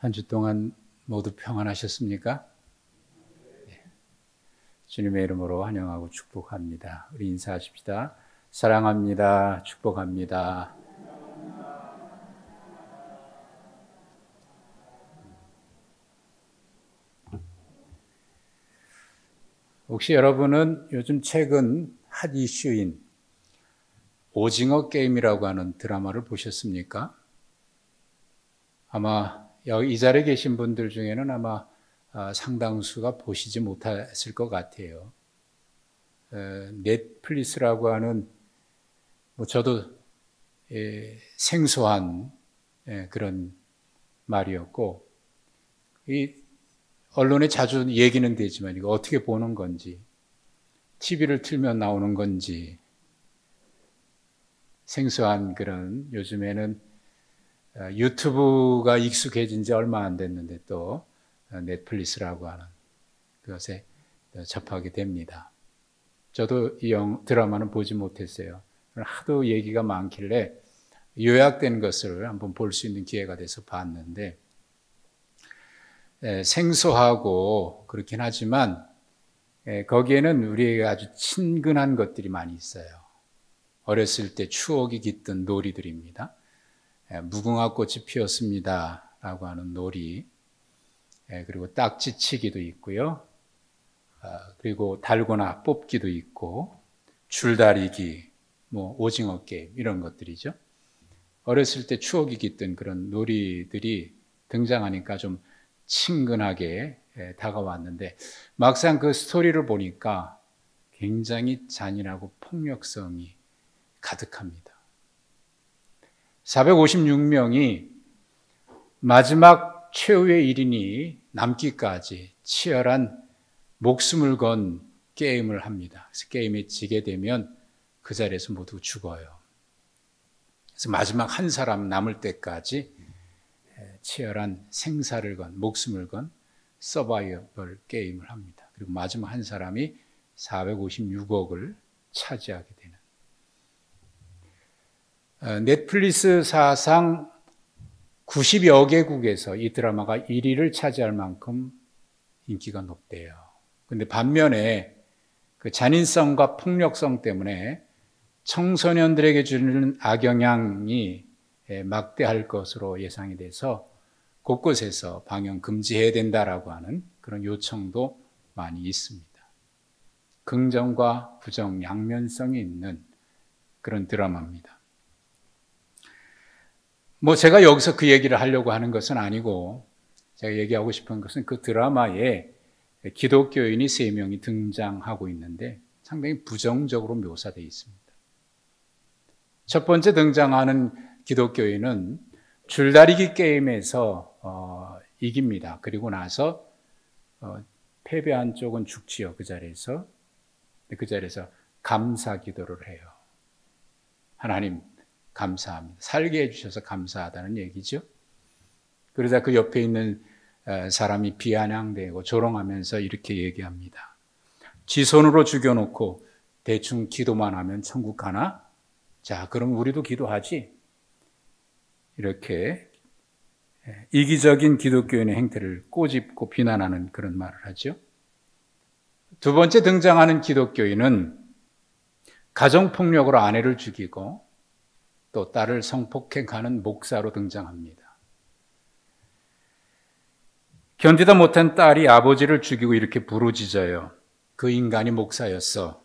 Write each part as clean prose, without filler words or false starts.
한 주 동안 모두 평안하셨습니까? 네. 주님의 이름으로 환영하고 축복합니다. 우리 인사하십시다. 사랑합니다. 축복합니다. 혹시 여러분은 요즘 최근 핫 이슈인 오징어 게임이라고 하는 드라마를 보셨습니까? 아마 이 자리에 계신 분들 중에는 아마 상당수가 보시지 못했을 것 같아요. 넷플릭스라고 하는 저도 생소한 그런 말이었고, 이 언론에 자주 얘기는 되지만 이거 어떻게 보는 건지, TV를 틀면 나오는 건지 생소한 그런, 요즘에는 유튜브가 익숙해진 지 얼마 안 됐는데 또 넷플릭스라고 하는 그것에 접하게 됩니다. 저도 이 드라마는 보지 못했어요. 하도 얘기가 많길래 요약된 것을 한번 볼 수 있는 기회가 돼서 봤는데, 생소하고 그렇긴 하지만 거기에는 우리에게 아주 친근한 것들이 많이 있어요. 어렸을 때 추억이 깃든 놀이들입니다. 무궁화 꽃이 피었습니다 라고 하는 놀이, 그리고 딱지치기도 있고요, 그리고 달고나 뽑기도 있고, 줄다리기, 오징어 게임, 이런 것들이죠. 어렸을 때 추억이 깃든 그런 놀이들이 등장하니까 좀 친근하게 다가왔는데, 막상 그 스토리를 보니까 굉장히 잔인하고 폭력성이 가득합니다. 456명이 마지막 최후의 1인이 남기까지 치열한 목숨을 건 게임을 합니다. 그래서 게임에 지게 되면 그 자리에서 모두 죽어요. 그래서 마지막 한 사람 남을 때까지 치열한 생사를 건, 목숨을 건 서바이벌 게임을 합니다. 그리고 마지막 한 사람이 456억을 차지하게 되는, 넷플릭스 사상 90여 개국에서 이 드라마가 1위를 차지할 만큼 인기가 높대요. 그런데 반면에 그 잔인성과 폭력성 때문에 청소년들에게 주는 악영향이 막대할 것으로 예상이 돼서 곳곳에서 방영 금지해야 된다라고 하는 그런 요청도 많이 있습니다. 긍정과 부정 양면성이 있는 그런 드라마입니다. 제가 여기서 그 얘기를 하려고 하는 것은 아니고, 제가 얘기하고 싶은 것은 그 드라마에 기독교인이 3명이 등장하고 있는데 상당히 부정적으로 묘사되어 있습니다. 첫 번째 등장하는 기독교인은 줄다리기 게임에서 이깁니다. 그리고 나서 패배한 쪽은 죽지요. 그 자리에서 감사 기도를 해요. 하나님 감사합니다. 살게 해주셔서 감사하다는 얘기죠. 그러자 그 옆에 있는 사람이 비아냥대고 조롱하면서 이렇게 얘기합니다. 지 손으로 죽여놓고 대충 기도만 하면 천국 가나? 자, 그럼 우리도 기도하지. 이렇게 이기적인 기독교인의 행태를 꼬집고 비난하는 그런 말을 하죠. 두 번째 등장하는 기독교인은 가정폭력으로 아내를 죽이고 또 딸을 성폭행하는 목사로 등장합니다. 견디다 못한 딸이 아버지를 죽이고 이렇게 부르짖어요. 그 인간이 목사였어.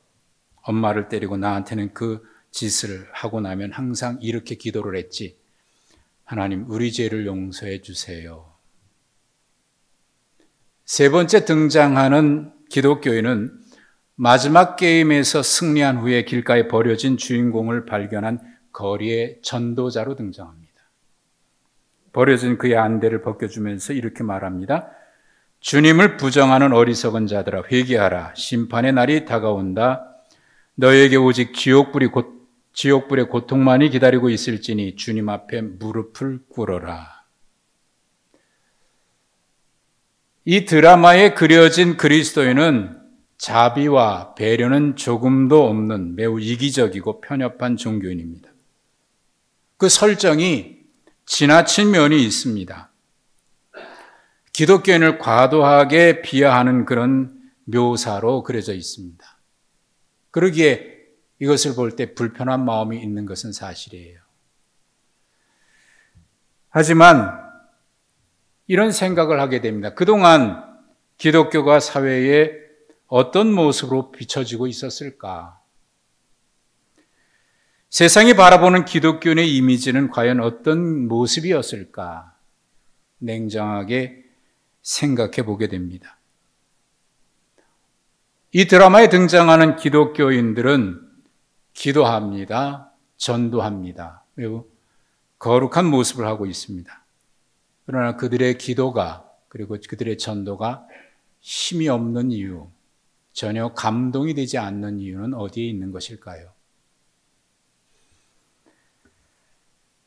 엄마를 때리고 나한테는 그 짓을 하고 나면 항상 이렇게 기도를 했지. 하나님, 우리 죄를 용서해 주세요. 세 번째 등장하는 기독교인은 마지막 게임에서 승리한 후에 길가에 버려진 주인공을 발견한 거리의 전도자로 등장합니다. 버려진 그의 안대를 벗겨주면서 이렇게 말합니다. 주님을 부정하는 어리석은 자들아 회개하라. 심판의 날이 다가온다. 너에게 오직 지옥불의 고통만이 기다리고 있을지니 주님 앞에 무릎을 꿇어라. 이 드라마에 그려진 그리스도인은 자비와 배려는 조금도 없는 매우 이기적이고 편협한 종교인입니다. 그 설정이 지나친 면이 있습니다. 기독교인을 과도하게 비하하는 그런 묘사로 그려져 있습니다. 그러기에 이것을 볼 때 불편한 마음이 있는 것은 사실이에요. 하지만 이런 생각을 하게 됩니다. 그동안 기독교가 사회에 어떤 모습으로 비춰지고 있었을까? 세상이 바라보는 기독교인의 이미지는 과연 어떤 모습이었을까? 냉정하게 생각해 보게 됩니다. 이 드라마에 등장하는 기독교인들은 기도합니다. 전도합니다. 매우 거룩한 모습을 하고 있습니다. 그러나 그들의 기도가 그리고 그들의 전도가 힘이 없는 이유, 전혀 감동이 되지 않는 이유는 어디에 있는 것일까요?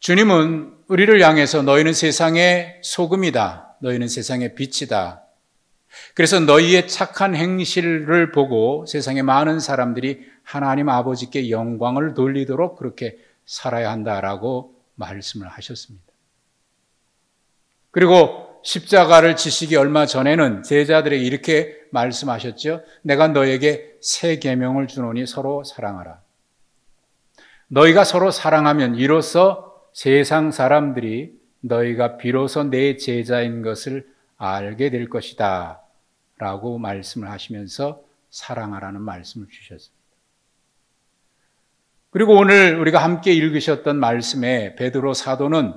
주님은 우리를 향해서 너희는 세상의 소금이다. 너희는 세상의 빛이다. 그래서 너희의 착한 행실을 보고 세상의 많은 사람들이 하나님 아버지께 영광을 돌리도록 그렇게 살아야 한다라고 말씀을 하셨습니다. 그리고 십자가를 지시기 얼마 전에는 제자들에게 이렇게 말씀하셨죠. 내가 너에게 새 계명을 주노니 서로 사랑하라. 너희가 서로 사랑하면 이로써 세상 사람들이 너희가 비로소 내 제자인 것을 알게 될 것이다 라고 말씀을 하시면서 사랑하라는 말씀을 주셨습니다. 그리고 오늘 우리가 함께 읽으셨던 말씀에 베드로 사도는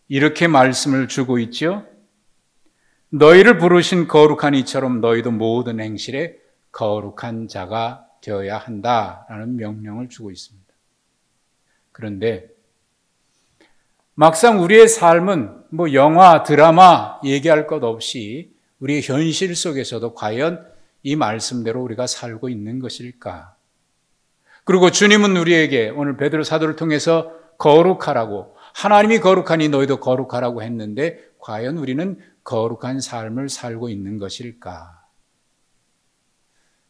이렇게 말씀을 주고 있죠. 너희를 부르신 거룩한 이처럼 너희도 모든 행실에 거룩한 자가 되어야 한다라는 명령을 주고 있습니다. 그런데 막상 우리의 삶은 영화, 드라마 얘기할 것 없이 우리의 현실 속에서도 과연 이 말씀대로 우리가 살고 있는 것일까? 그리고 주님은 우리에게 오늘 베드로 사도를 통해서 거룩하라고, 하나님이 거룩하니 너희도 거룩하라고 했는데 과연 우리는 거룩한 삶을 살고 있는 것일까?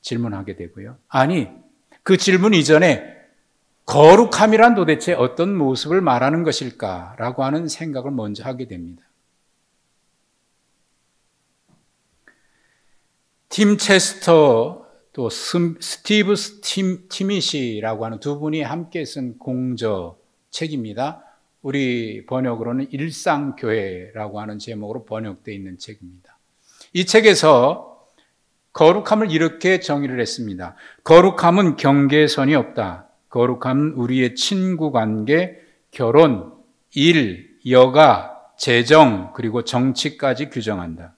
질문하게 되고요. 아니, 그 질문 이전에 거룩함이란 도대체 어떤 모습을 말하는 것일까라고 하는 생각을 먼저 하게 됩니다. 팀 체스터 또 스티브 티밋이라고 하는 두 분이 함께 쓴 공저 책입니다. 우리 번역으로는 일상교회라고 하는 제목으로 번역되어 있는 책입니다. 이 책에서 거룩함을 이렇게 정의를 했습니다. 거룩함은 경계선이 없다. 거룩함은 우리의 친구관계, 결혼, 일, 여가, 재정, 그리고 정치까지 규정한다.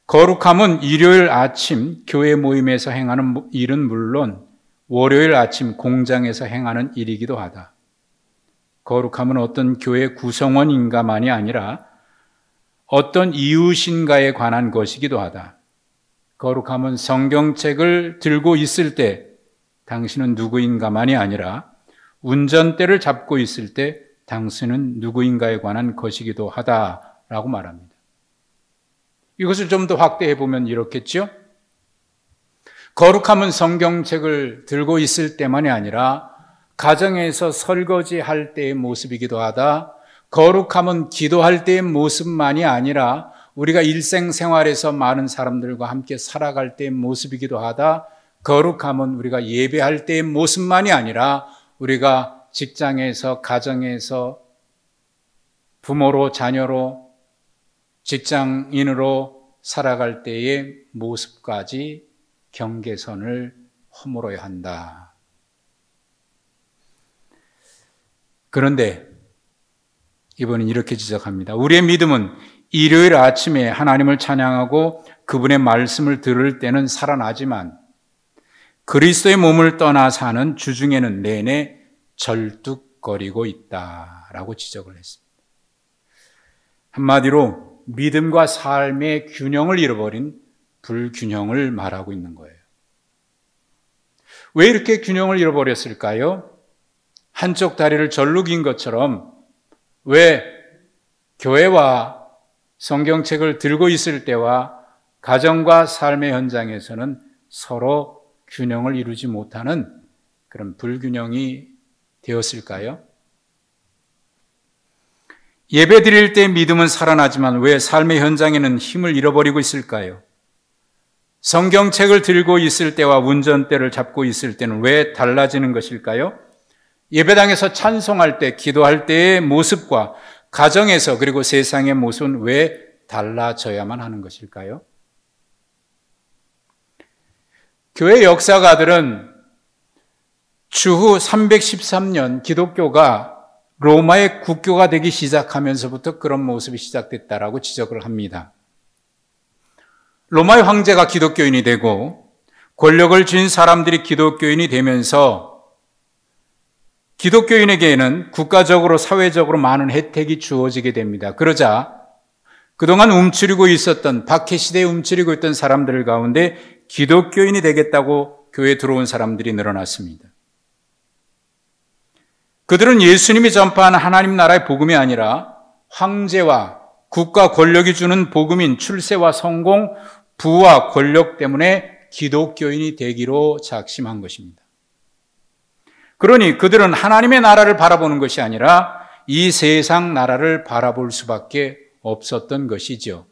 거룩함은 일요일 아침 교회 모임에서 행하는 일은 물론 월요일 아침 공장에서 행하는 일이기도 하다. 거룩함은 어떤 교회 구성원인가만이 아니라 어떤 이웃인가에 관한 것이기도 하다. 거룩함은 성경책을 들고 있을 때 당신은 누구인가만이 아니라 운전대를 잡고 있을 때 당신은 누구인가에 관한 것이기도 하다라고 말합니다. 이것을 좀 더 확대해 보면 이렇겠죠? 거룩함은 성경책을 들고 있을 때만이 아니라 가정에서 설거지할 때의 모습이기도 하다. 거룩함은 기도할 때의 모습만이 아니라 우리가 일생생활에서 많은 사람들과 함께 살아갈 때의 모습이기도 하다. 거룩함은 우리가 예배할 때의 모습만이 아니라 우리가 직장에서, 가정에서, 부모로, 자녀로, 직장인으로 살아갈 때의 모습까지 경계선을 허물어야 한다. 그런데 이번엔 이렇게 지적합니다. 우리의 믿음은 일요일 아침에 하나님을 찬양하고 그분의 말씀을 들을 때는 살아나지만 그리스도의 몸을 떠나 사는 주중에는 내내 절뚝거리고 있다라고 지적을 했습니다. 한마디로 믿음과 삶의 균형을 잃어버린 불균형을 말하고 있는 거예요. 왜 이렇게 균형을 잃어버렸을까요? 한쪽 다리를 절로 긴 것처럼 왜 교회와 성경책을 들고 있을 때와 가정과 삶의 현장에서는 서로 균형을 이루지 못하는 그런 불균형이 되었을까요? 예배 드릴 때 믿음은 살아나지만 왜 삶의 현장에는 힘을 잃어버리고 있을까요? 성경책을 들고 있을 때와 운전대를 잡고 있을 때는 왜 달라지는 것일까요? 예배당에서 찬송할 때, 기도할 때의 모습과 가정에서 그리고 세상의 모습은 왜 달라져야만 하는 것일까요? 교회 역사가들은 주후 313년 기독교가 로마의 국교가 되기 시작하면서부터 그런 모습이 시작됐다라고 지적을 합니다. 로마의 황제가 기독교인이 되고 권력을 쥔 사람들이 기독교인이 되면서 기독교인에게는 국가적으로 사회적으로 많은 혜택이 주어지게 됩니다. 그러자 그동안 움츠리고 있었던, 박해시대에 움츠리고 있던 사람들 가운데 기독교인이 되겠다고 교회에 들어온 사람들이 늘어났습니다. 그들은 예수님이 전파하는 하나님 나라의 복음이 아니라 황제와 국가 권력이 주는 복음인 출세와 성공, 부와 권력 때문에 기독교인이 되기로 작심한 것입니다. 그러니 그들은 하나님의 나라를 바라보는 것이 아니라 이 세상 나라를 바라볼 수밖에 없었던 것이죠.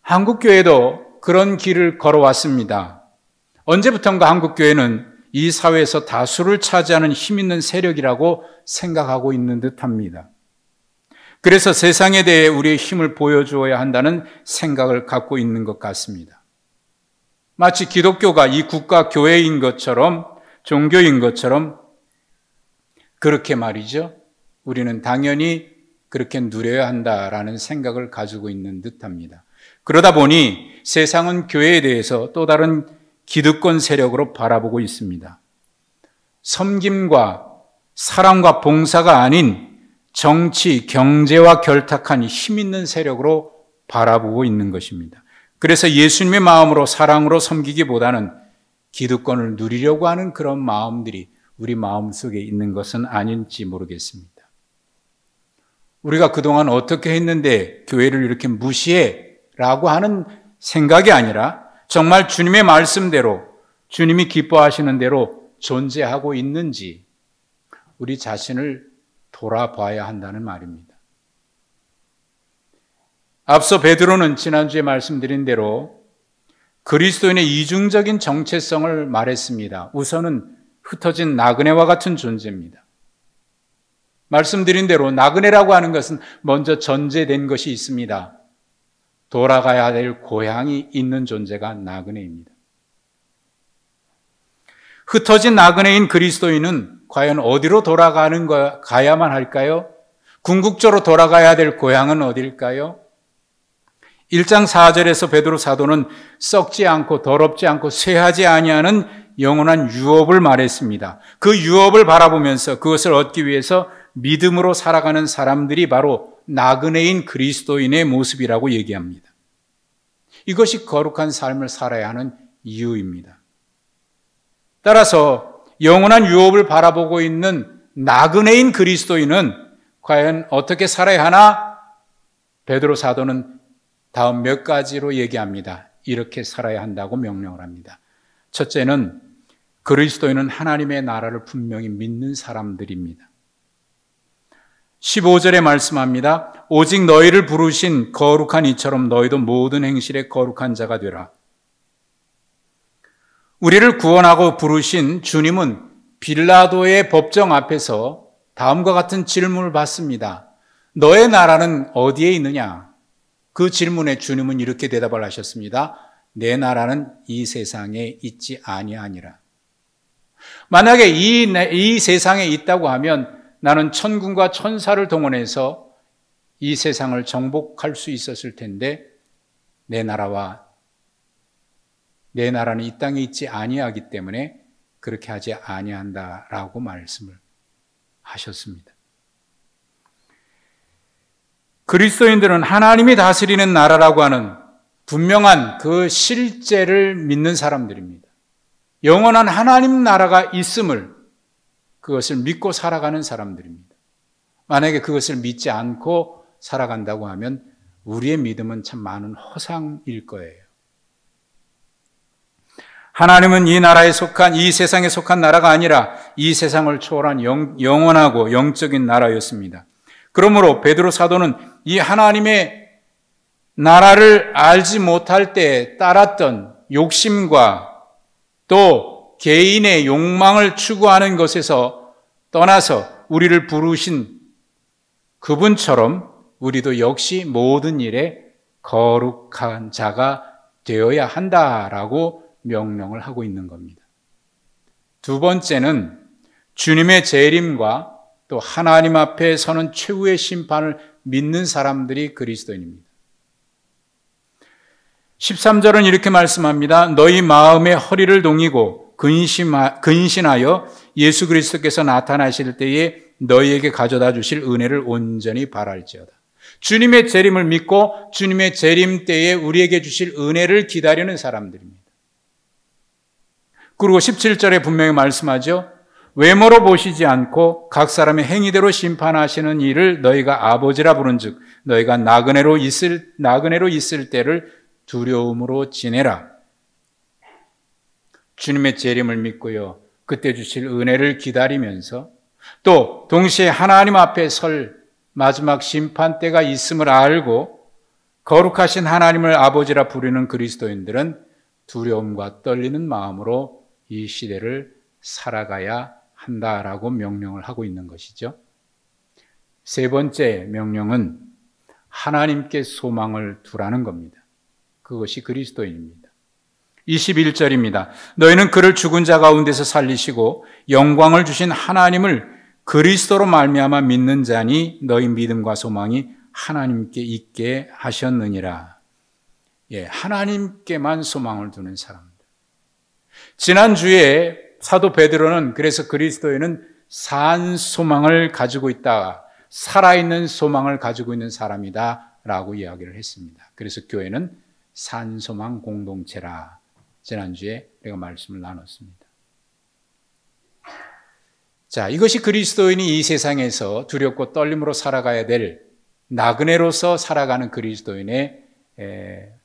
한국교회도 그런 길을 걸어왔습니다. 언제부턴가 한국교회는 이 사회에서 다수를 차지하는 힘 있는 세력이라고 생각하고 있는 듯합니다. 그래서 세상에 대해 우리의 힘을 보여주어야 한다는 생각을 갖고 있는 것 같습니다. 마치 기독교가 이 국가 교회인 것처럼, 종교인 것처럼 그렇게 말이죠. 우리는 당연히 그렇게 누려야 한다라는 생각을 가지고 있는 듯합니다. 그러다 보니 세상은 교회에 대해서 또 다른 기득권 세력으로 바라보고 있습니다. 섬김과 사랑과 봉사가 아닌 정치, 경제와 결탁한 힘 있는 세력으로 바라보고 있는 것입니다. 그래서 예수님의 마음으로 사랑으로 섬기기보다는 기득권을 누리려고 하는 그런 마음들이 우리 마음속에 있는 것은 아닌지 모르겠습니다. 우리가 그동안 어떻게 했는데 교회를 이렇게 무시해? 라고 하는 생각이 아니라 정말 주님의 말씀대로, 주님이 기뻐하시는 대로 존재하고 있는지 우리 자신을 돌아봐야 한다는 말입니다. 앞서 베드로는 지난주에 말씀드린 대로 그리스도인의 이중적인 정체성을 말했습니다. 우선은 흩어진 나그네와 같은 존재입니다. 말씀드린 대로 나그네라고 하는 것은 먼저 전제된 것이 있습니다. 돌아가야 될 고향이 있는 존재가 나그네입니다. 흩어진 나그네인 그리스도인은 과연 어디로 가야만 할까요? 궁극적으로 돌아가야 될 고향은 어디일까요? 1장 4절에서 베드로 사도는 썩지 않고 더럽지 않고 쇠하지 아니하는 영원한 유업을 말했습니다. 그 유업을 바라보면서 그것을 얻기 위해서 믿음으로 살아가는 사람들이 바로 나그네인 그리스도인의 모습이라고 얘기합니다. 이것이 거룩한 삶을 살아야 하는 이유입니다. 따라서 영원한 유업을 바라보고 있는 나그네인 그리스도인은 과연 어떻게 살아야 하나? 베드로 사도는 다음 몇 가지로 얘기합니다. 이렇게 살아야 한다고 명령을 합니다. 첫째는 그리스도인은 하나님의 나라를 분명히 믿는 사람들입니다. 15절에 말씀합니다. 오직 너희를 부르신 거룩한 이처럼 너희도 모든 행실에 거룩한 자가 되라. 우리를 구원하고 부르신 주님은 빌라도의 법정 앞에서 다음과 같은 질문을 받습니다. 너의 나라는 어디에 있느냐? 그 질문에 주님은 이렇게 대답을 하셨습니다. 내 나라는 이 세상에 있지 아니하니라. 만약에 이 세상에 있다고 하면 나는 천군과 천사를 동원해서 이 세상을 정복할 수 있었을 텐데 내 나라는 이 땅에 있지 아니하기 때문에 그렇게 하지 아니한다라고 말씀을 하셨습니다. 그리스도인들은 하나님이 다스리는 나라라고 하는 분명한 그 실제를 믿는 사람들입니다. 영원한 하나님 나라가 있음을, 그것을 믿고 살아가는 사람들입니다. 만약에 그것을 믿지 않고 살아간다고 하면 우리의 믿음은 참 많은 허상일 거예요. 하나님은 이 세상에 속한 나라가 아니라 이 세상을 초월한 영원하고 영적인 나라였습니다. 그러므로 베드로 사도는 이 하나님의 나라를 알지 못할 때 따랐던 욕심과 또 개인의 욕망을 추구하는 것에서 떠나서 우리를 부르신 그분처럼 우리도 역시 모든 일에 거룩한 자가 되어야 한다라고 명령을 하고 있는 겁니다. 두 번째는 주님의 재림과 또 하나님 앞에 서는 최후의 심판을 믿는 사람들이 그리스도인입니다. 13절은 이렇게 말씀합니다. 너희 마음의 허리를 동이고 근신하여 예수 그리스도께서 나타나실 때에 너희에게 가져다 주실 은혜를 온전히 바랄지어다. 주님의 재림을 믿고 주님의 재림 때에 우리에게 주실 은혜를 기다리는 사람들입니다. 그리고 17절에 분명히 말씀하죠. 외모로 보시지 않고 각 사람의 행위대로 심판하시는 일을 너희가 아버지라 부른즉 너희가 나그네로 있을 때를 두려움으로 지내라. 주님의 재림을 믿고요. 그때 주실 은혜를 기다리면서 또 동시에 하나님 앞에 설 마지막 심판 때가 있음을 알고 거룩하신 하나님을 아버지라 부르는 그리스도인들은 두려움과 떨리는 마음으로 이 시대를 살아가야 한다라고 명령을 하고 있는 것이죠. 세 번째 명령은 하나님께 소망을 두라는 겁니다. 그것이 그리스도인입니다. 21절입니다. 너희는 그를 죽은 자 가운데서 살리시고 영광을 주신 하나님을 그리스도로 말미암아 믿는 자니 너희 믿음과 소망이 하나님께 있게 하셨느니라. 하나님께만 소망을 두는 사람들. 지난주에 사도 베드로는 그래서 그리스도에는 산 소망을 가지고 있다, 살아있는 소망을 가지고 있는 사람이다 라고 이야기를 했습니다. 그래서 교회는 산 소망 공동체라 지난주에 내가 말씀을 나눴습니다. 자, 이것이 그리스도인이 이 세상에서 두렵고 떨림으로 살아가야 될 나그네로서 살아가는 그리스도인의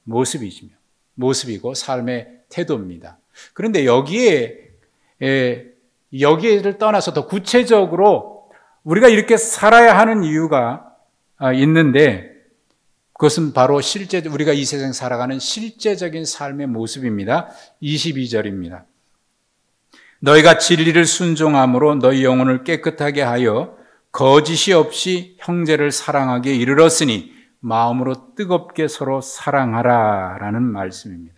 모습이고 삶의 태도입니다. 그런데 여기에를 떠나서 더 구체적으로 우리가 이렇게 살아야 하는 이유가 있는데 그것은 바로 우리가 이 세상 살아가는 실제적인 삶의 모습입니다. 22절입니다. 너희가 진리를 순종함으로 너희 영혼을 깨끗하게 하여 거짓이 없이 형제를 사랑하기에 이르렀으니 마음으로 뜨겁게 서로 사랑하라 라는 말씀입니다.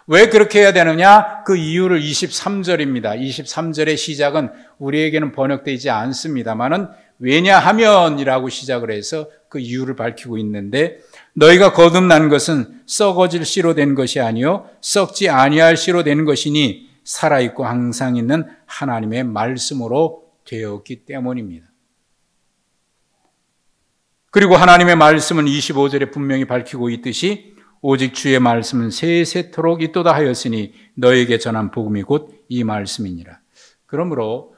왜 그렇게 해야 되느냐? 그 이유를 23절입니다. 23절의 시작은 우리에게는 번역되지 않습니다만은 왜냐하면이라고 시작을 해서 그 이유를 밝히고 있는데 너희가 거듭난 것은 썩어질 씨로 된 것이 아니요 썩지 아니할 씨로 된 것이니 살아있고 항상 있는 하나님의 말씀으로 되었기 때문입니다. 그리고 하나님의 말씀은 25절에 분명히 밝히고 있듯이 오직 주의 말씀은 세세토록 있도다 하였으니 너에게 전한 복음이 곧 이 말씀이니라. 그러므로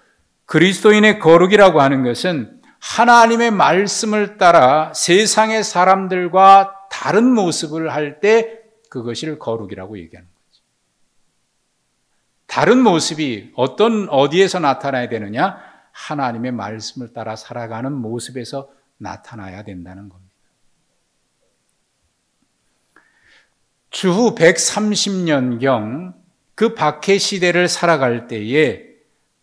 그리스도인의 거룩이라고 하는 것은 하나님의 말씀을 따라 세상의 사람들과 다른 모습을 할 때 그것을 거룩이라고 얘기하는 거죠. 다른 모습이 어디에서 나타나야 되느냐? 하나님의 말씀을 따라 살아가는 모습에서 나타나야 된다는 겁니다. 주후 130년경 그 박해 시대를 살아갈 때에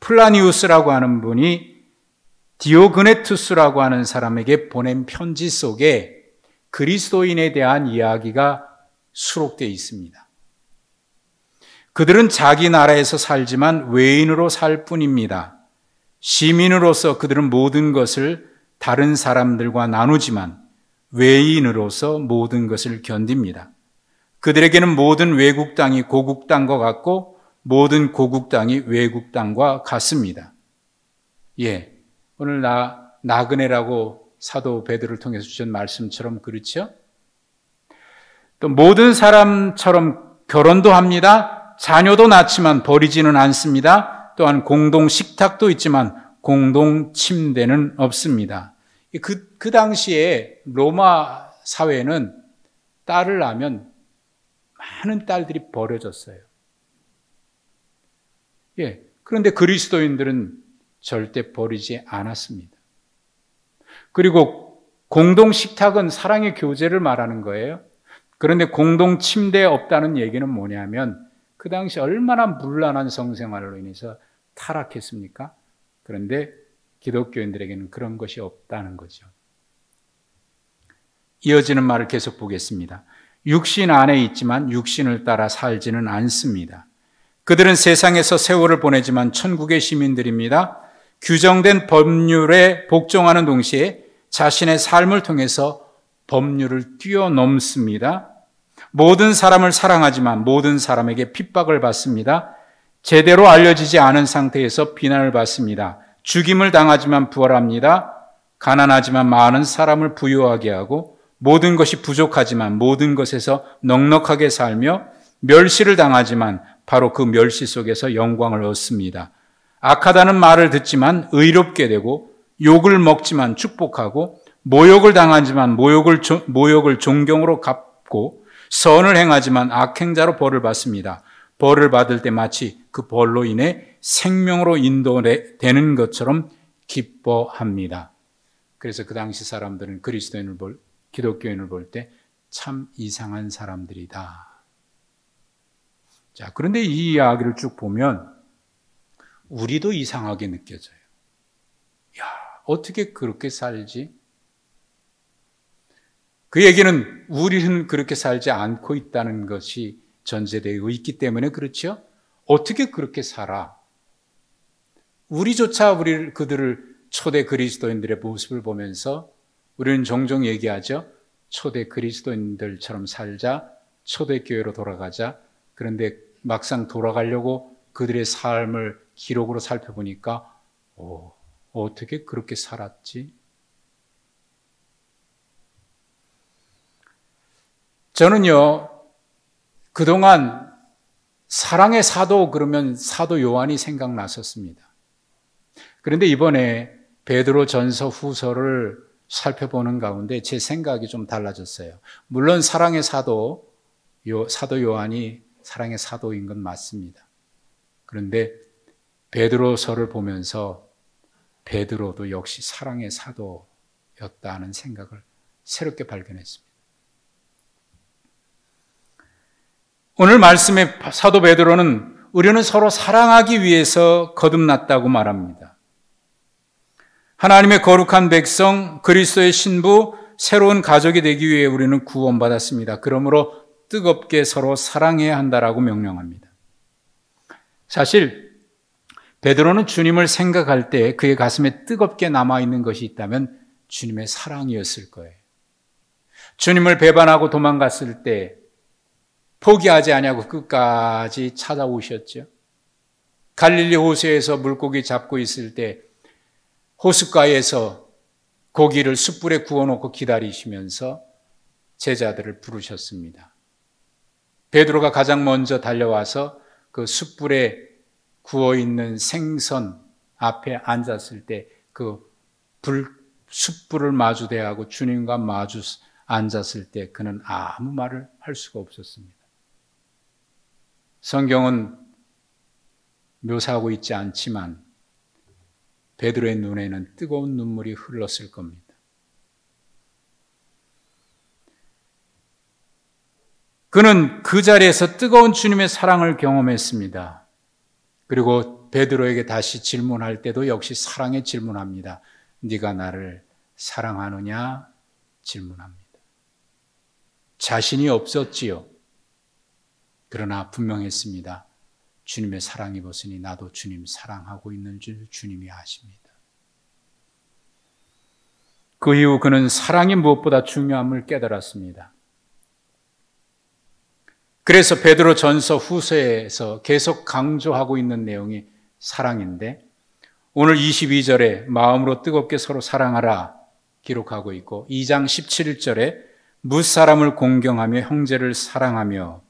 플라니우스라고 하는 분이 디오그네투스라고 하는 사람에게 보낸 편지 속에 그리스도인에 대한 이야기가 수록되어 있습니다. 그들은 자기 나라에서 살지만 외인으로 살 뿐입니다. 시민으로서 그들은 모든 것을 다른 사람들과 나누지만 외인으로서 모든 것을 견딥니다. 그들에게는 모든 외국 땅이 고국 땅과 같고 모든 고국 땅이 외국 땅과 같습니다. 오늘 나그네라고 사도 베드로를 통해서 주신 말씀처럼 그렇죠? 또 모든 사람처럼 결혼도 합니다. 자녀도 낳지만 버리지는 않습니다. 또한 공동 식탁도 있지만 공동 침대는 없습니다. 그 당시에 로마 사회는 딸을 낳으면 많은 딸들이 버려졌어요. 그런데 그리스도인들은 절대 버리지 않았습니다. 그리고 공동 식탁은 사랑의 교제를 말하는 거예요. 그런데 공동 침대에 없다는 얘기는 뭐냐면 그 당시 얼마나 문란한 성생활로 인해서 타락했습니까? 그런데 기독교인들에게는 그런 것이 없다는 거죠. 이어지는 말을 계속 보겠습니다. 육신 안에 있지만 육신을 따라 살지는 않습니다. 그들은 세상에서 세월을 보내지만 천국의 시민들입니다. 규정된 법률에 복종하는 동시에 자신의 삶을 통해서 법률을 뛰어넘습니다. 모든 사람을 사랑하지만 모든 사람에게 핍박을 받습니다. 제대로 알려지지 않은 상태에서 비난을 받습니다. 죽임을 당하지만 부활합니다. 가난하지만 많은 사람을 부유하게 하고 모든 것이 부족하지만 모든 것에서 넉넉하게 살며 멸시를 당하지만 바로 그 멸시 속에서 영광을 얻습니다. 악하다는 말을 듣지만 의롭게 되고 욕을 먹지만 축복하고 모욕을 당하지만 모욕을 존경으로 갚고 선을 행하지만 악행자로 벌을 받습니다. 벌을 받을 때 마치 그 벌로 인해 생명으로 인도되는 것처럼 기뻐합니다. 그래서 그 당시 사람들은 기독교인을 볼 때 참 이상한 사람들이다. 자, 그런데 이 이야기를 쭉 보면 우리도 이상하게 느껴져요. 야, 어떻게 그렇게 살지? 그 얘기는 우리는 그렇게 살지 않고 있다는 것이 전제되어 있기 때문에 그렇죠? 어떻게 그렇게 살아? 우리조차 그들을 초대 그리스도인들의 모습을 보면서 우리는 종종 얘기하죠. 초대 그리스도인들처럼 살자, 초대교회로 돌아가자. 그런데 막상 돌아가려고 그들의 삶을 기록으로 살펴보니까 어떻게 그렇게 살았지? 저는요, 그동안 사랑의 사도 그러면 사도 요한이 생각났었습니다. 그런데 이번에 베드로 전서 후서를 살펴보는 가운데 제 생각이 좀 달라졌어요. 물론 사랑의 사도 요한이 사랑의 사도인 건 맞습니다. 그런데 베드로서를 보면서 베드로도 역시 사랑의 사도였다는 생각을 새롭게 발견했습니다. 오늘 말씀의 사도 베드로는 우리는 서로 사랑하기 위해서 거듭났다고 말합니다. 하나님의 거룩한 백성, 그리스도의 신부, 새로운 가족이 되기 위해 우리는 구원받았습니다. 그러므로 뜨겁게 서로 사랑해야 한다라고 명령합니다. 사실 베드로는 주님을 생각할 때 그의 가슴에 뜨겁게 남아있는 것이 있다면 주님의 사랑이었을 거예요. 주님을 배반하고 도망갔을 때 포기하지 아니하고 끝까지 찾아오셨죠. 갈릴리 호수에서 물고기 잡고 있을 때 호숫가에서 고기를 숯불에 구워놓고 기다리시면서 제자들을 부르셨습니다. 베드로가 가장 먼저 달려와서 그 숯불에 구워있는 생선 앞에 앉았을 때 그 숯불을 마주대하고 주님과 마주 앉았을 때 그는 아무 말을 할 수가 없었습니다. 성경은 묘사하고 있지 않지만 베드로의 눈에는 뜨거운 눈물이 흘렀을 겁니다. 그는 그 자리에서 뜨거운 주님의 사랑을 경험했습니다. 그리고 베드로에게 다시 질문할 때도 역시 사랑에 질문합니다. 네가 나를 사랑하느냐? 질문합니다. 자신이 없었지요. 그러나 분명했습니다. 주님의 사랑이 벗으니 나도 주님 사랑하고 있는 줄 주님이 아십니다. 그 이후 그는 사랑이 무엇보다 중요함을 깨달았습니다. 그래서 베드로 전서 후서에서 계속 강조하고 있는 내용이 사랑인데 오늘 22절에 마음으로 뜨겁게 서로 사랑하라 기록하고 있고 2장 17절에 무사람을 공경하며 형제를 사랑하며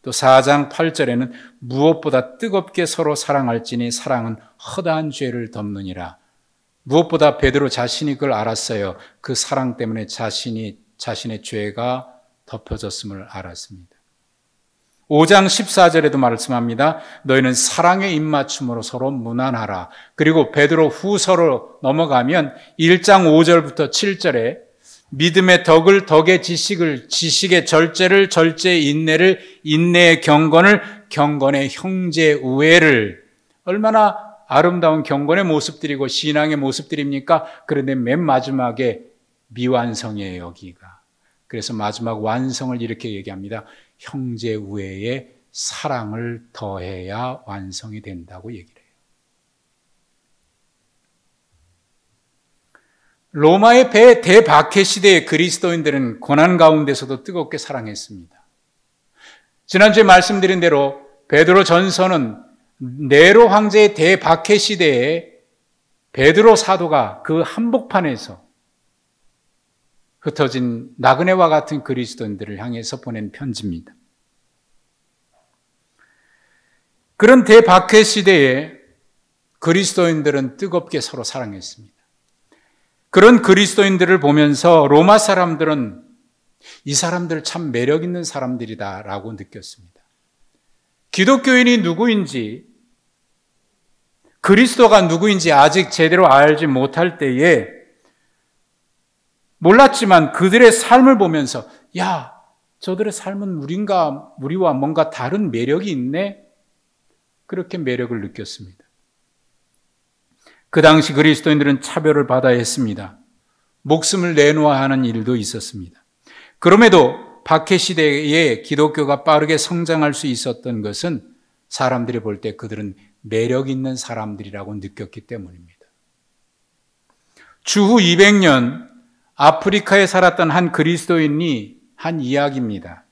또 4장 8절에는 무엇보다 뜨겁게 서로 사랑할지니 사랑은 허다한 죄를 덮느니라. 무엇보다 베드로 자신이 그걸 알았어요. 그 사랑 때문에 자신의 죄가 덮여졌음을 알았습니다. 5장 14절에도 말씀합니다. 너희는 사랑의 입맞춤으로 서로 무난하라. 그리고 베드로 후서로 넘어가면 1장 5절부터 7절에 믿음의 덕을 덕의 지식을, 지식의 절제를 절제의 인내를, 인내의 경건을, 경건의 형제 우애를. 얼마나 아름다운 경건의 모습들이고 신앙의 모습들입니까? 그런데 맨 마지막에 미완성이에요, 여기가. 그래서 마지막 완성을 이렇게 얘기합니다. 형제 우애에 사랑을 더해야 완성이 된다고 얘기를 해요. 로마의 대박해 시대의 그리스도인들은 고난 가운데서도 뜨겁게 사랑했습니다. 지난주에 말씀드린 대로 베드로 전서는 네로 황제의 대박해 시대에 베드로 사도가 그 한복판에서 흩어진 나그네와 같은 그리스도인들을 향해서 보낸 편지입니다. 그런 대박해 시대에 그리스도인들은 뜨겁게 서로 사랑했습니다. 그런 그리스도인들을 보면서 로마 사람들은 이 사람들 참 매력 있는 사람들이다라고 느꼈습니다. 기독교인이 누구인지, 그리스도가 누구인지 아직 제대로 알지 못할 때에 몰랐지만 그들의 삶을 보면서 야, 저들의 삶은 우리와 뭔가 다른 매력이 있네? 그렇게 매력을 느꼈습니다. 그 당시 그리스도인들은 차별을 받아야 했습니다. 목숨을 내놓아야 하는 일도 있었습니다. 그럼에도 박해 시대에 기독교가 빠르게 성장할 수 있었던 것은 사람들이 볼 때 그들은 매력 있는 사람들이라고 느꼈기 때문입니다. 주후 200년 아프리카에 살았던 한 그리스도인이 한 이야기입니다.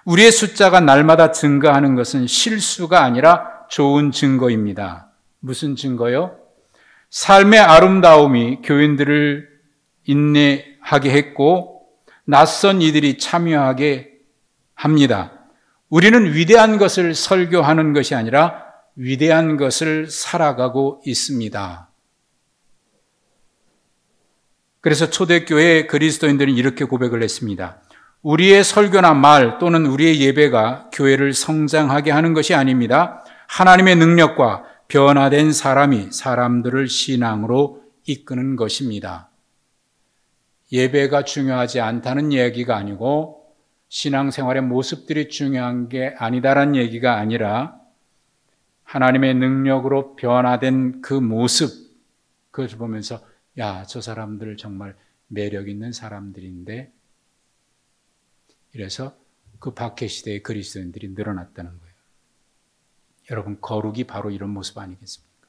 우리의 숫자가 날마다 증가하는 것은 실수가 아니라 좋은 증거입니다. 무슨 증거요? 삶의 아름다움이 교인들을 인내하게 했고 낯선 이들이 참여하게 합니다. 우리는 위대한 것을 설교하는 것이 아니라 위대한 것을 살아가고 있습니다. 그래서 초대교회 그리스도인들은 이렇게 고백을 했습니다. 우리의 설교나 말 또는 우리의 예배가 교회를 성장하게 하는 것이 아닙니다. 하나님의 능력과 변화된 사람이 사람들을 신앙으로 이끄는 것입니다. 예배가 중요하지 않다는 얘기가 아니고 신앙생활의 모습들이 중요한 게 아니다라는 얘기가 아니라 하나님의 능력으로 변화된 그 모습, 그것을 보면서 야, 저 사람들 정말 매력 있는 사람들인데, 이래서 그 박해 시대의 그리스도인들이 늘어났다는 거예요. 여러분, 거룩이 바로 이런 모습 아니겠습니까?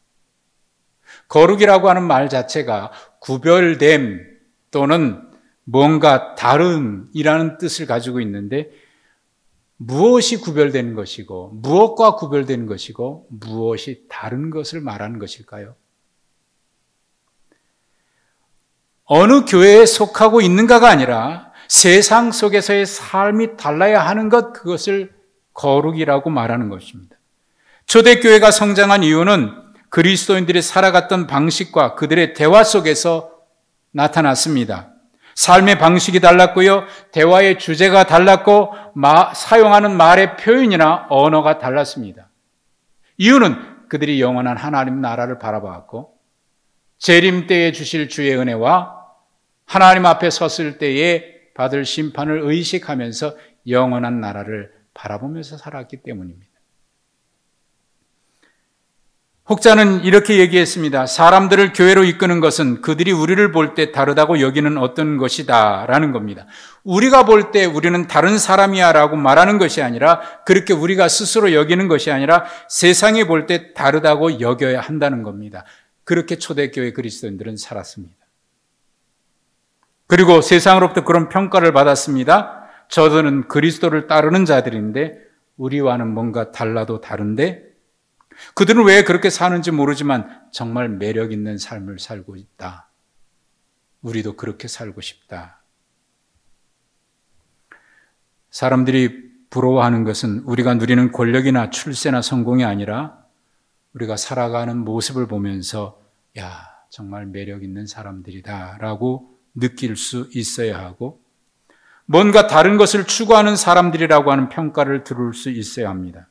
거룩이라고 하는 말 자체가 구별됨 또는 뭔가 다름이라는 뜻을 가지고 있는데, 무엇이 구별되는 것이고 무엇과 구별되는 것이고 무엇이 다른 것을 말하는 것일까요? 어느 교회에 속하고 있는가가 아니라 세상 속에서의 삶이 달라야 하는 것, 그것을 거룩이라고 말하는 것입니다. 초대교회가 성장한 이유는 그리스도인들이 살아갔던 방식과 그들의 대화 속에서 나타났습니다. 삶의 방식이 달랐고요, 대화의 주제가 달랐고 사용하는 말의 표현이나 언어가 달랐습니다. 이유는 그들이 영원한 하나님 나라를 바라봤고 재림 때에 주실 주의 은혜와 하나님 앞에 섰을 때에 받을 심판을 의식하면서 영원한 나라를 바라보면서 살았기 때문입니다. 혹자는 이렇게 얘기했습니다. 사람들을 교회로 이끄는 것은 그들이 우리를 볼 때 다르다고 여기는 어떤 것이다 라는 겁니다. 우리가 볼 때 우리는 다른 사람이야 라고 말하는 것이 아니라, 그렇게 우리가 스스로 여기는 것이 아니라 세상이 볼 때 다르다고 여겨야 한다는 겁니다. 그렇게 초대교회 그리스도인들은 살았습니다. 그리고 세상으로부터 그런 평가를 받았습니다. 저들은 그리스도를 따르는 자들인데 우리와는 뭔가 달라도 다른데, 그들은 왜 그렇게 사는지 모르지만 정말 매력 있는 삶을 살고 있다. 우리도 그렇게 살고 싶다. 사람들이 부러워하는 것은 우리가 누리는 권력이나 출세나 성공이 아니라 우리가 살아가는 모습을 보면서 야, 정말 매력 있는 사람들이다 라고 느낄 수 있어야 하고, 뭔가 다른 것을 추구하는 사람들이라고 하는 평가를 들을 수 있어야 합니다.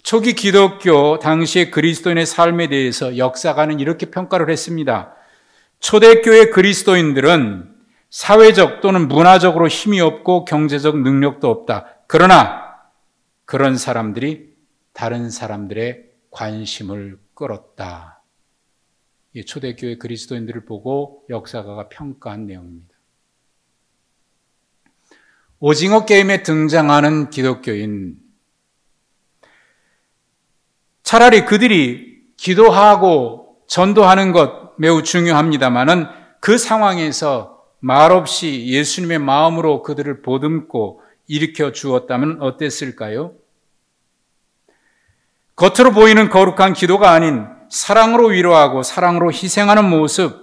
초기 기독교 당시의 그리스도인의 삶에 대해서 역사가는 이렇게 평가를 했습니다. 초대교회 그리스도인들은 사회적 또는 문화적으로 힘이 없고 경제적 능력도 없다. 그러나 그런 사람들이 다른 사람들의 관심을 끌었다. 이 초대교회 그리스도인들을 보고 역사가가 평가한 내용입니다. 오징어 게임에 등장하는 기독교인, 차라리 그들이 기도하고 전도하는 것 매우 중요합니다마는 그 상황에서 말없이 예수님의 마음으로 그들을 보듬고 일으켜 주었다면 어땠을까요? 겉으로 보이는 거룩한 기도가 아닌 사랑으로 위로하고 사랑으로 희생하는 모습,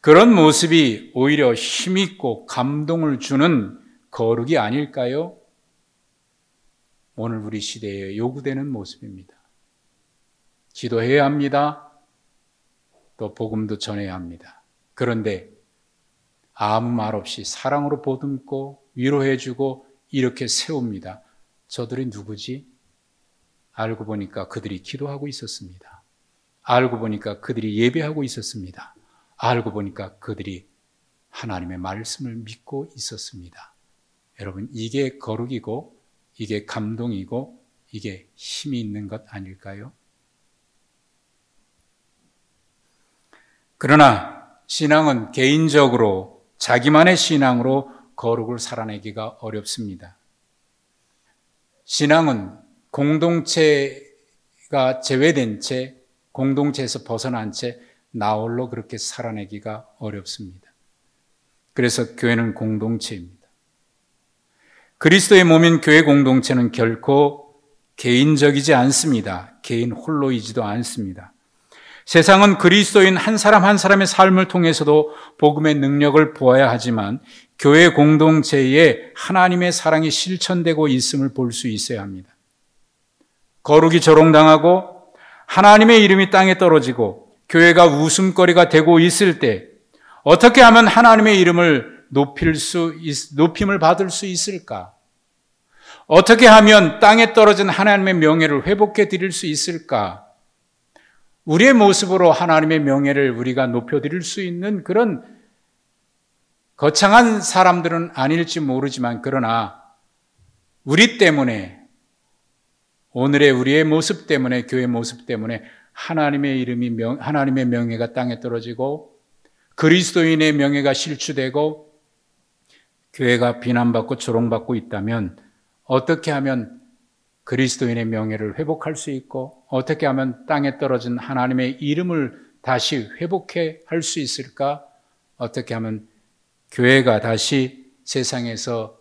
그런 모습이 오히려 힘있고 감동을 주는 거룩이 아닐까요? 오늘 우리 시대에 요구되는 모습입니다. 기도해야 합니다. 또 복음도 전해야 합니다. 그런데 아무 말 없이 사랑으로 보듬고 위로해주고 이렇게 세웁니다. 저들이 누구지? 알고 보니까 그들이 기도하고 있었습니다. 알고 보니까 그들이 예배하고 있었습니다. 알고 보니까 그들이 하나님의 말씀을 믿고 있었습니다. 여러분, 이게 거룩이고 이게 감동이고 이게 힘이 있는 것 아닐까요? 그러나 신앙은 개인적으로 자기만의 신앙으로 거룩을 살아내기가 어렵습니다. 신앙은 공동체가 제외된 채, 공동체에서 벗어난 채 나홀로 그렇게 살아내기가 어렵습니다. 그래서 교회는 공동체입니다. 그리스도의 몸인 교회 공동체는 결코 개인적이지 않습니다. 개인 홀로이지도 않습니다. 세상은 그리스도인 한 사람 한 사람의 삶을 통해서도 복음의 능력을 보아야 하지만 교회 공동체에 하나님의 사랑이 실천되고 있음을 볼 수 있어야 합니다. 거룩이 조롱당하고 하나님의 이름이 땅에 떨어지고 교회가 웃음거리가 되고 있을 때 어떻게 하면 하나님의 이름을 높임을 받을 수 있을까? 어떻게 하면 땅에 떨어진 하나님의 명예를 회복해 드릴 수 있을까? 우리의 모습으로 하나님의 명예를 우리가 높여드릴 수 있는 그런 거창한 사람들은 아닐지 모르지만, 그러나 우리 때문에, 오늘의 우리의 모습 때문에, 교회의 모습 때문에 하나님의 하나님의 명예가 땅에 떨어지고 그리스도인의 명예가 실추되고 교회가 비난받고 조롱받고 있다면 어떻게 하면 그리스도인의 명예를 회복할 수 있고 어떻게 하면 땅에 떨어진 하나님의 이름을 다시 회복해 할 수 있을까? 어떻게 하면 교회가 다시 세상에서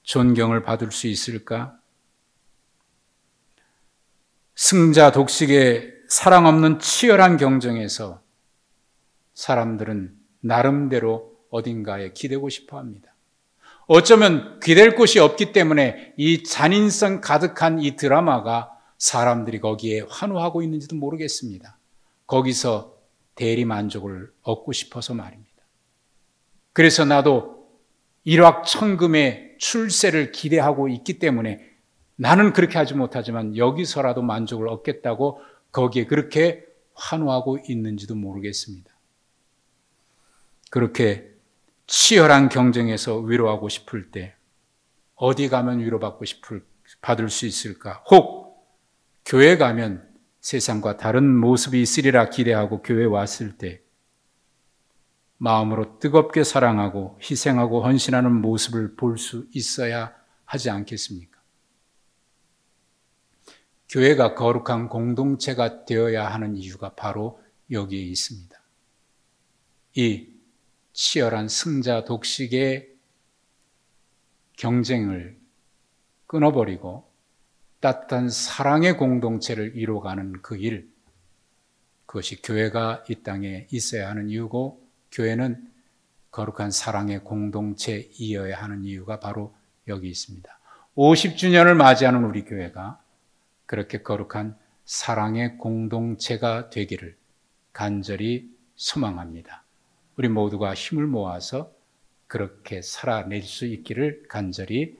존경을 받을 수 있을까? 승자 독식의 사랑 없는 치열한 경쟁에서 사람들은 나름대로 어딘가에 기대고 싶어 합니다. 어쩌면 기댈 곳이 없기 때문에 이 잔인성 가득한 이 드라마가 사람들이 거기에 환호하고 있는지도 모르겠습니다. 거기서 대리 만족을 얻고 싶어서 말입니다. 그래서 나도 일확천금의 출세를 기대하고 있기 때문에 나는 그렇게 하지 못하지만 여기서라도 만족을 얻겠다고 거기에 그렇게 환호하고 있는지도 모르겠습니다. 그렇게 치열한 경쟁에서 위로하고 싶을 때 어디 가면 받을 수 있을까? 혹 교회 가면 세상과 다른 모습이 있으리라 기대하고 교회에 왔을 때 마음으로 뜨겁게 사랑하고 희생하고 헌신하는 모습을 볼 수 있어야 하지 않겠습니까? 교회가 거룩한 공동체가 되어야 하는 이유가 바로 여기에 있습니다. 이 치열한 승자 독식의 경쟁을 끊어버리고 따뜻한 사랑의 공동체를 이루어가는 그 일, 그것이 교회가 이 땅에 있어야 하는 이유고 교회는 거룩한 사랑의 공동체이어야 하는 이유가 바로 여기 있습니다. 50주년을 맞이하는 우리 교회가 그렇게 거룩한 사랑의 공동체가 되기를 간절히 소망합니다. 우리 모두가 힘을 모아서 그렇게 살아낼 수 있기를 간절히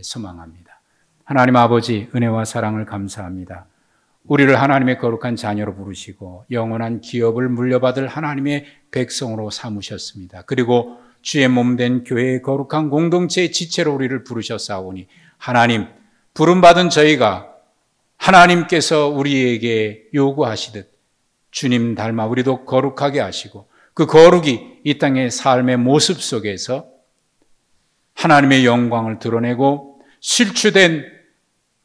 소망합니다. 하나님 아버지, 은혜와 사랑을 감사합니다. 우리를 하나님의 거룩한 자녀로 부르시고 영원한 기업을 물려받을 하나님의 백성으로 삼으셨습니다. 그리고 주의 몸된 교회의 거룩한 공동체의 지체로 우리를 부르셨사오니 하나님, 부름받은 저희가 하나님께서 우리에게 요구하시듯 주님 닮아 우리도 거룩하게 하시고 그 거룩이 이 땅의 삶의 모습 속에서 하나님의 영광을 드러내고 실추된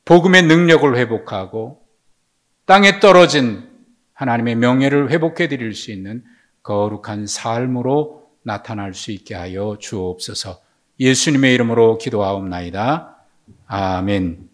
복음의 능력을 회복하고 땅에 떨어진 하나님의 명예를 회복해 드릴 수 있는 거룩한 삶으로 나타날 수 있게 하여 주옵소서. 예수님의 이름으로 기도하옵나이다. 아멘.